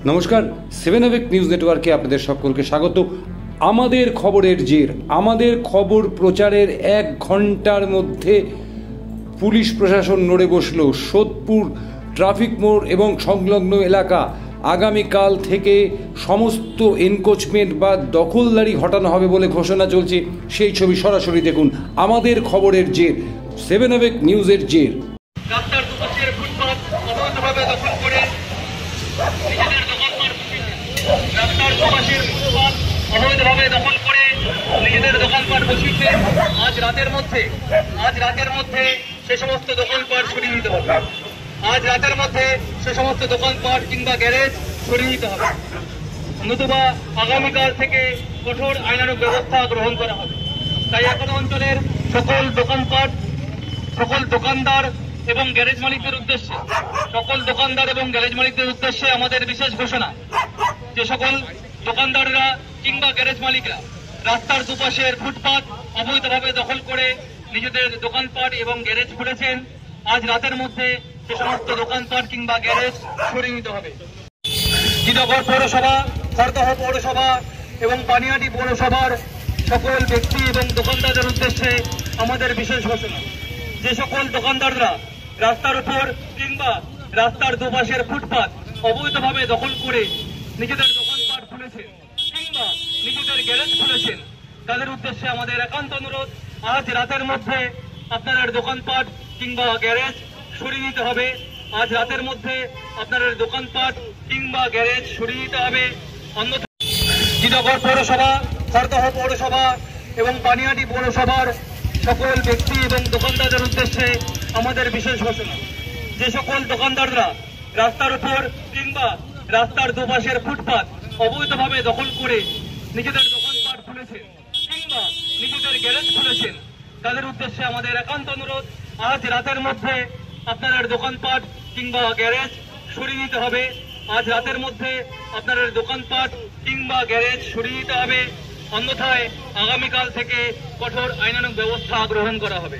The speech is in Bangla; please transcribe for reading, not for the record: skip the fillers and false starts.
নমস্কার, 7 অ্যাওয়েক নিউজ নেটওয়ার্কে আপনাদের সকলকে স্বাগত। আমাদের খবরের জের, আমাদের খবর প্রচারের 1 ঘন্টার মধ্যে পুলিশ প্রশাসন নড়ে বসল। সোদপুর ট্রাফিক মোড় এবং সংলগ্ন এলাকা আগামীকাল থেকে সমস্ত এনক্রোচমেন্ট বা দখলদারি হটানো হবে বলে ঘোষণা চলছে। সেই ছবি সরাসরি দেখুন। আমাদের খবরের জের, 7 অ্যাওয়েক নিউজের জের। অবৈধভাবে দখল করে নিজেদের দোকানপাট বসিয়েছে। আজ রাতের মধ্যে সে সমস্ত দোকানপাট সরিয়ে নিতে হবে। আজ রাতের মধ্যে সে সমস্ত দোকানপাট কিংবা গ্যারেজ সরিয়ে নিতে হবে, নতুবা আগামীকাল থেকে কঠোর আইনানুগ ব্যবস্থা গ্রহণ করা হবে। তাই এখন অঞ্চলের সকল দোকানপাট, সকল দোকানদার এবং গ্যারেজ মালিকদের উদ্দেশ্যে আমাদের বিশেষ ঘোষণা যে সকল দোকানদাররা কিংবা গ্যারেজ মালিকরা রাস্তার দুপাশের ফুটপাত অবৈধভাবে দখল করে নিজেদের দোকানপাট এবং গ্যারেজ খুলেছেন, আজ রাতের মধ্যে সে সমস্ত দোকানপাট কিংবা গ্যারেজ সরিয়ে নিতে হবে। জিনগর পৌরসভা, খড়দহ পৌরসভা এবং পানিহাটি পৌরসভার সকল ব্যক্তি এবং দোকানদারদের উদ্দেশ্যে আমাদের বিশেষ ঘোষণা, যে সকল দোকানদাররা রাস্তার উপর কিংবা রাস্তার দুপাশের ফুটপাত অবৈধভাবে দখল করে নিজেদের দোকানপাট খুলেছেন কিংবা নিজেদের গ্যারেজ খুলেছেন, তাদের উদ্দেশ্যে আমাদের একান্ত অনুরোধ, আজ রাতের মধ্যে আপনাদের দোকানপাট কিংবা গ্যারেজ সরিয়ে নিতে হবে। আজ রাতের মধ্যে আপনাদের দোকানপাট কিংবা গ্যারেজ সরিয়ে নিতে হবে। অন্যথায় জিনগর পৌরসভা, খড়দহ পৌরসভা এবং পানিহাটি পৌরসভার সকল ব্যক্তি এবং দোকানদারদের উদ্দেশ্যে আমাদের বিশেষ ঘোষণা, যে সকল দোকানদাররা রাস্তার উপর কিংবা রাস্তার দুপাশের ফুটপাত অবৈধভাবে দখল করে নিজেদের দোকানপাট খুলেছেন কিংবা নিজেদের গ্যারেজ খুলেছেন, তাদের উদ্দেশ্যে আমাদের একান্ত অনুরোধ, আজ রাতের মধ্যে আপনাদের দোকানপাট কিংবা গ্যারেজ সরিয়ে নিতে হবে। আজ রাতের মধ্যে আপনাদের দোকানপাট কিংবা গ্যারেজ সরিয়ে নিতে হবে, অন্যথায় আগামীকাল থেকে কঠোর আইনানুগ ব্যবস্থা গ্রহণ করা হবে।